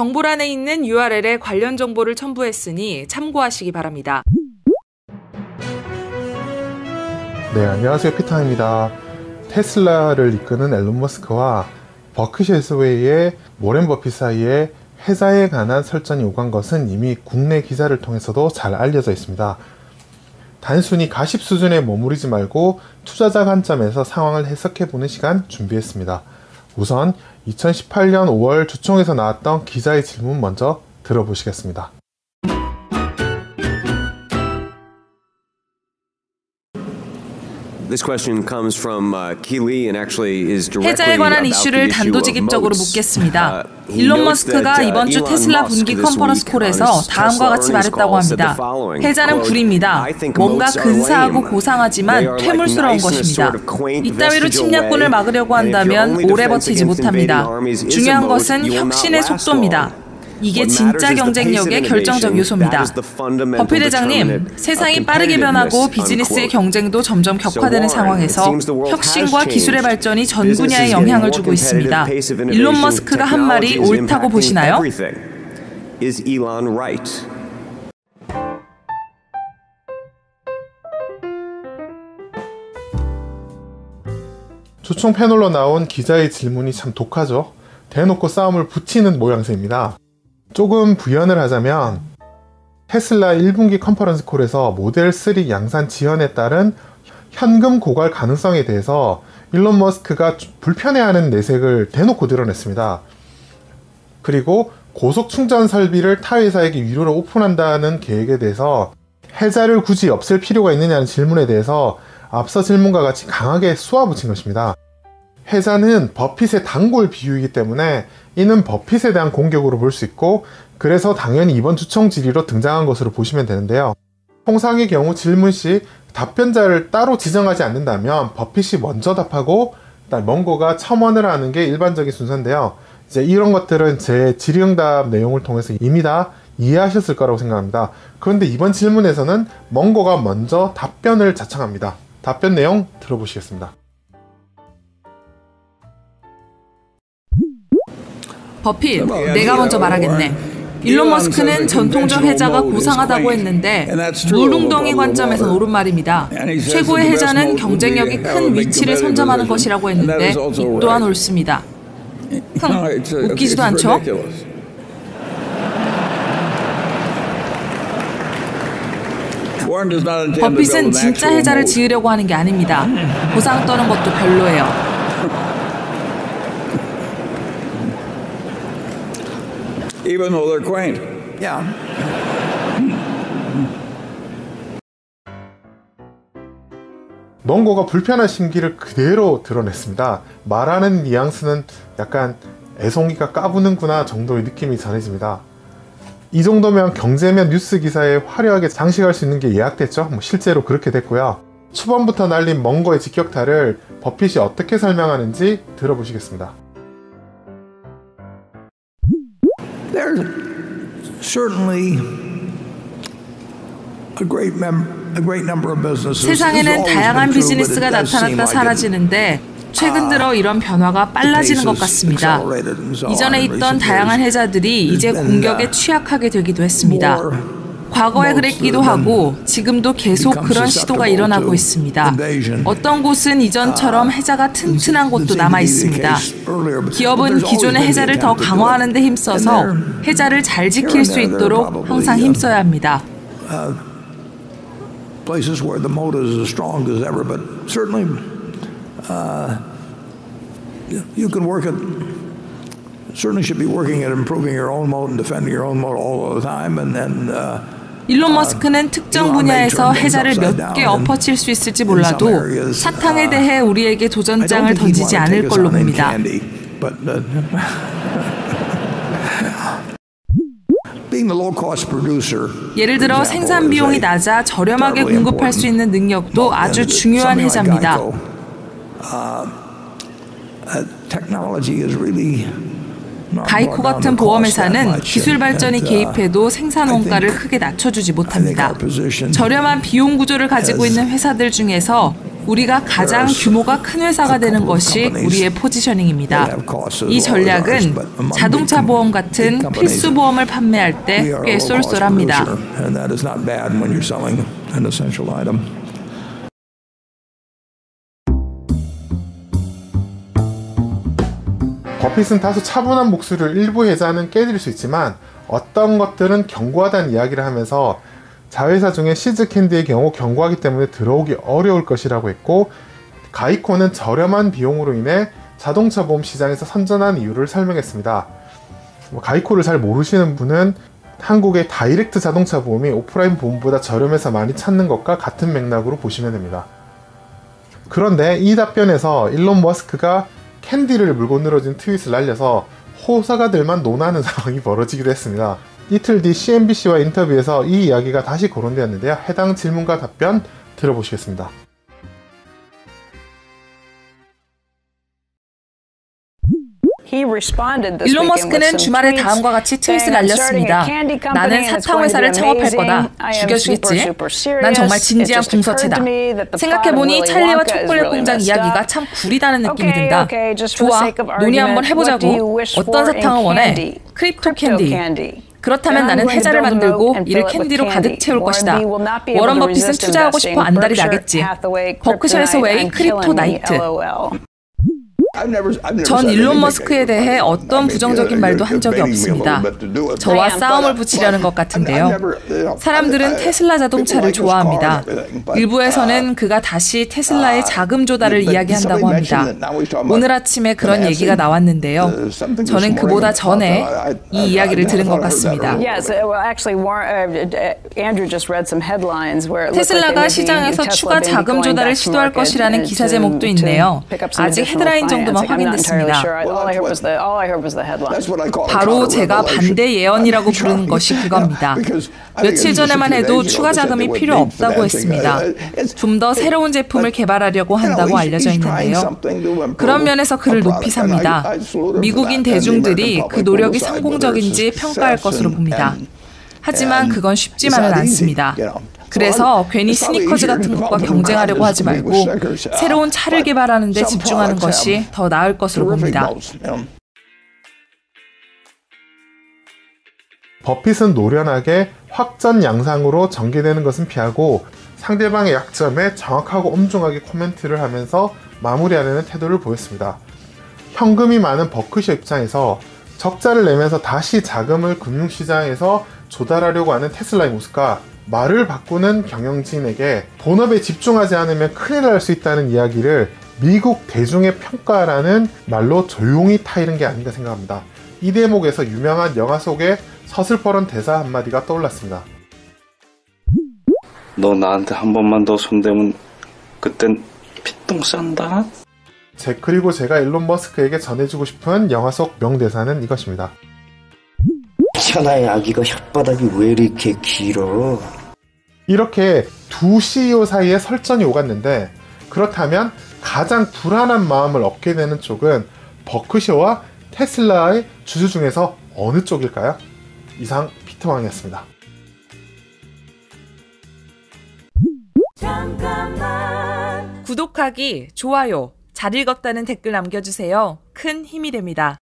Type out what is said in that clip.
정보란에 있는 URL에 관련 정보를 첨부했으니 참고하시기 바랍니다. 네, 안녕하세요. 피터입니다. 테슬라를 이끄는 앨런 머스크와 버크셔 해서웨이의 워렌 버핏 사이에 해자에 관한 설전이 오간 것은 이미 국내 기자를 통해서도 잘 알려져 있습니다. 단순히 가십 수준에 머무르지 말고 투자자 관점에서 상황을 해석해보는 시간 준비했습니다. 우선 2018년 5월 주총에서 나왔던 기자의 질문 먼저 들어보시겠습니다. 해자에 관한 이슈를 단도직입적으로 묻겠습니다. 일론 머스크가 이번 주 테슬라 분기 컨퍼런스 콜에서 다음과 같이 말했다고 합니다. 해자는 불입니다. 뭔가 근사하고 고상하지만 퇴물스러운 것입니다. 이따위로 침략군을 막으려고 한다면 오래 버티지 못합니다. 중요한 것은 혁신의 속도입니다. 이게 진짜 경쟁력의 결정적 요소입니다. 버핏 회장님, 세상이 빠르게 변하고 비즈니스의 경쟁도 점점 격화되는 상황에서 혁신과 기술의 발전이 전 분야에 영향을 주고 있습니다. 일론 머스크가 한 말이 옳다고 보시나요? 주총 패널로 나온 기자의 질문이 참 독하죠. 대놓고 싸움을 붙이는 모양새입니다. 조금 부연을 하자면 테슬라 1분기 컨퍼런스 콜에서 모델 3 양산 지연에 따른 현금 고갈 가능성에 대해서 일론 머스크가 불편해하는 내색을 대놓고 드러냈습니다. 그리고 고속 충전 설비를 타 회사에게 유료로 오픈한다는 계획에 대해서 해자를 굳이 없앨 필요가 있느냐는 질문에 대해서 앞서 질문과 같이 강하게 쏘아붙인 것입니다. 해자는 버핏의 단골 비유이기 때문에 이는 버핏에 대한 공격으로 볼 수 있고, 그래서 당연히 이번 주총 질의로 등장한 것으로 보시면 되는데요. 통상의 경우 질문 시 답변자를 따로 지정하지 않는다면 버핏이 먼저 답하고 멍고가 첨언을 하는 게 일반적인 순서인데요. 이제 이런 것들은 제 질의응답 내용을 통해서 이미 다 이해하셨을 거라고 생각합니다. 그런데 이번 질문에서는 멍고가 먼저 답변을 자청합니다. 답변 내용 들어보시겠습니다. 버핏, 내가 먼저 말하겠네. 일론 머스크는 전통적 해자가 고상하다고 했는데 물웅덩이 관점에선 옳은 말입니다. 최고의 해자는 경쟁력이 큰 위치를 선점하는 것이라고 했는데 이 또한 옳습니다. 웃기지도 않죠? 버핏은 진짜 해자를 지으려고 하는 게 아닙니다. 고상 떠는 것도 별로예요. Even though they're quaint. Yeah. 멍고가 불편한 심기를 그대로 드러냈습니다. 말하는 뉘앙스는 약간 애송이가 까부는구나 정도의 느낌이 전해집니다. 이 정도면 경제면 뉴스 기사에 화려하게 장식할 수 있는 게 예약됐죠? 실제로 그렇게 됐고요. 초반부터 날린 멍고의 직격타를 버핏이 어떻게 설명하는지 들어보시겠습니다. There's certainly a great number of businesses. 세상에는 다양한 비즈니스가 나타났다 사라지는데 최근 들어 이런 변화가 빨라지는 것 같습니다. 이전에 있던 다양한 해자들이 이제 공격에 취약하게 되기도 했습니다. 과거에 그랬기도 하고 지금도 계속 그런 시도가 일어나고 있습니다. 어떤 곳은 이전처럼 해자가 튼튼한 곳도 남아 있습니다. 기업은 기존의 해자를 더 강화하는 데 힘써서 해자를 잘 지킬 수 있도록 항상 힘써야 합니다. Places where the moat is as strong as ever, but certainly you can work at certainly should be working at improving your own moat and defending your own moat all the time, and 일론 머스크는 특정 분야에서 해자를 몇 개 엎어칠 수 있을지 몰라도 사탕에 대해 우리에게 도전장을 던지지 않을 걸로 봅니다. 예를 들어 생산 비용이 낮아 저렴하게 공급할 수 있는 능력도 아주 중요한 해자입니다. 가이코 같은 보험회사는 기술 발전이 개입해도 생산 원가를 크게 낮춰주지 못합니다. 저렴한 비용 구조를 가지고 있는 회사들 중에서 우리가 가장 규모가 큰 회사가 되는 것이 우리의 포지셔닝입니다. 이 전략은 자동차 보험 같은 필수 보험을 판매할 때 꽤 쏠쏠합니다. 버핏은 다소 차분한 목소리를 일부 회사는 깨드릴 수 있지만 어떤 것들은 견고하다는 이야기를 하면서 자회사 중에 시즈 캔디의 경우 견고하기 때문에 들어오기 어려울 것이라고 했고, 가이코는 저렴한 비용으로 인해 자동차 보험 시장에서 선전한 이유를 설명했습니다. 가이코를 잘 모르시는 분은 한국의 다이렉트 자동차 보험이 오프라인 보험보다 저렴해서 많이 찾는 것과 같은 맥락으로 보시면 됩니다. 그런데 이 답변에서 일론 머스크가 캔디를 물고 늘어진 트윗을 날려서 호사가들만 논하는 상황이 벌어지기도 했습니다. 이틀 뒤 CNBC와 인터뷰에서 이 이야기가 다시 거론되었는데요. 해당 질문과 답변 들어보시겠습니다. 일론 머스크는 주말에 다음과 같이 트윗을 날렸습니다. 나는 사탕회사를 창업할 거다. 죽여주겠지? 난 정말 진지한 궁서체다. 생각해보니 찰리와 초콜릿 공장 이야기가 참 구리다는 느낌이 든다. 좋아, 논의 한번 해보자고. 어떤 사탕을 원해? 크립토 캔디. 그렇다면 나는 회사를 만들고 이를 캔디로 가득 채울 것이다. 워런 버핏은 투자하고 싶어 안달이 나겠지. 버크셔에서 웨이 크립토 나이트. 전 일론 머스크에 대해 어떤 부정적인 말도 한 적이 없습니다. 저와 싸움을 붙이려는 것 같은데요. 사람들은 테슬라 자동차를 좋아합니다. 일부에서는 그가 다시 테슬라의 자금 조달을 이야기한다고 합니다. 오늘 아침에 그런 얘기가 나왔는데요. 저는 그보다 전에 이 이야기를 들은 것 같습니다. 테슬라가 시장에서 추가 자금 조달을 시도할 것이라는 기사 제목도 있네요. 아직 헤드라인 정도만 확인됐습니다. 바로 제가 반대 예언이라고 부르는 것이 그겁니다. 며칠 전에만 해도 추가 자금이 필요 없다고 했습니다. 좀 더 새로운 제품을 개발하려고 한다고 알려져 있는데요. 그런 면에서 그를 높이 삽니다. 미국인 대중들이 그 노력이 성공적인지 평가할 것으로 봅니다. 하지만 그건 쉽지만은 않습니다. 그래서 괜히 스니커즈 같은 것과 경쟁하려고 하지 말고 새로운 차를 개발하는 데 집중하는 것이 더 나을 것으로 봅니다. 버핏은 노련하게 확전 양상으로 전개되는 것은 피하고 상대방의 약점에 정확하고 엄중하게 코멘트를 하면서 마무리하려는 태도를 보였습니다. 현금이 많은 버크셔 입장에서 적자를 내면서 다시 자금을 금융시장에서 조달하려고 하는 테슬라의 모습과 말을 바꾸는 경영진에게 본업에 집중하지 않으면 큰일 날 수 있다는 이야기를 미국 대중의 평가라는 말로 조용히 타이른 게 아닌가 생각합니다. 이 대목에서 유명한 영화 속의 서슬퍼런 대사 한마디가 떠올랐습니다. 너 나한테 한 번만 더 손대면 그땐 피똥 싼다? 그리고 제가 일론 머스크에게 전해주고 싶은 영화 속 명대사는 이것입니다. 천하의 아기가 혓바닥이 왜 이렇게 길어? 이렇게 두 CEO 사이에 설전이 오갔는데, 그렇다면 가장 불안한 마음을 얻게 되는 쪽은 버크셔와 테슬라의 주주 중에서 어느 쪽일까요? 이상 피트왕이었습니다. 구독하기, 좋아요, 잘 읽었다는 댓글 남겨주세요. 큰 힘이 됩니다.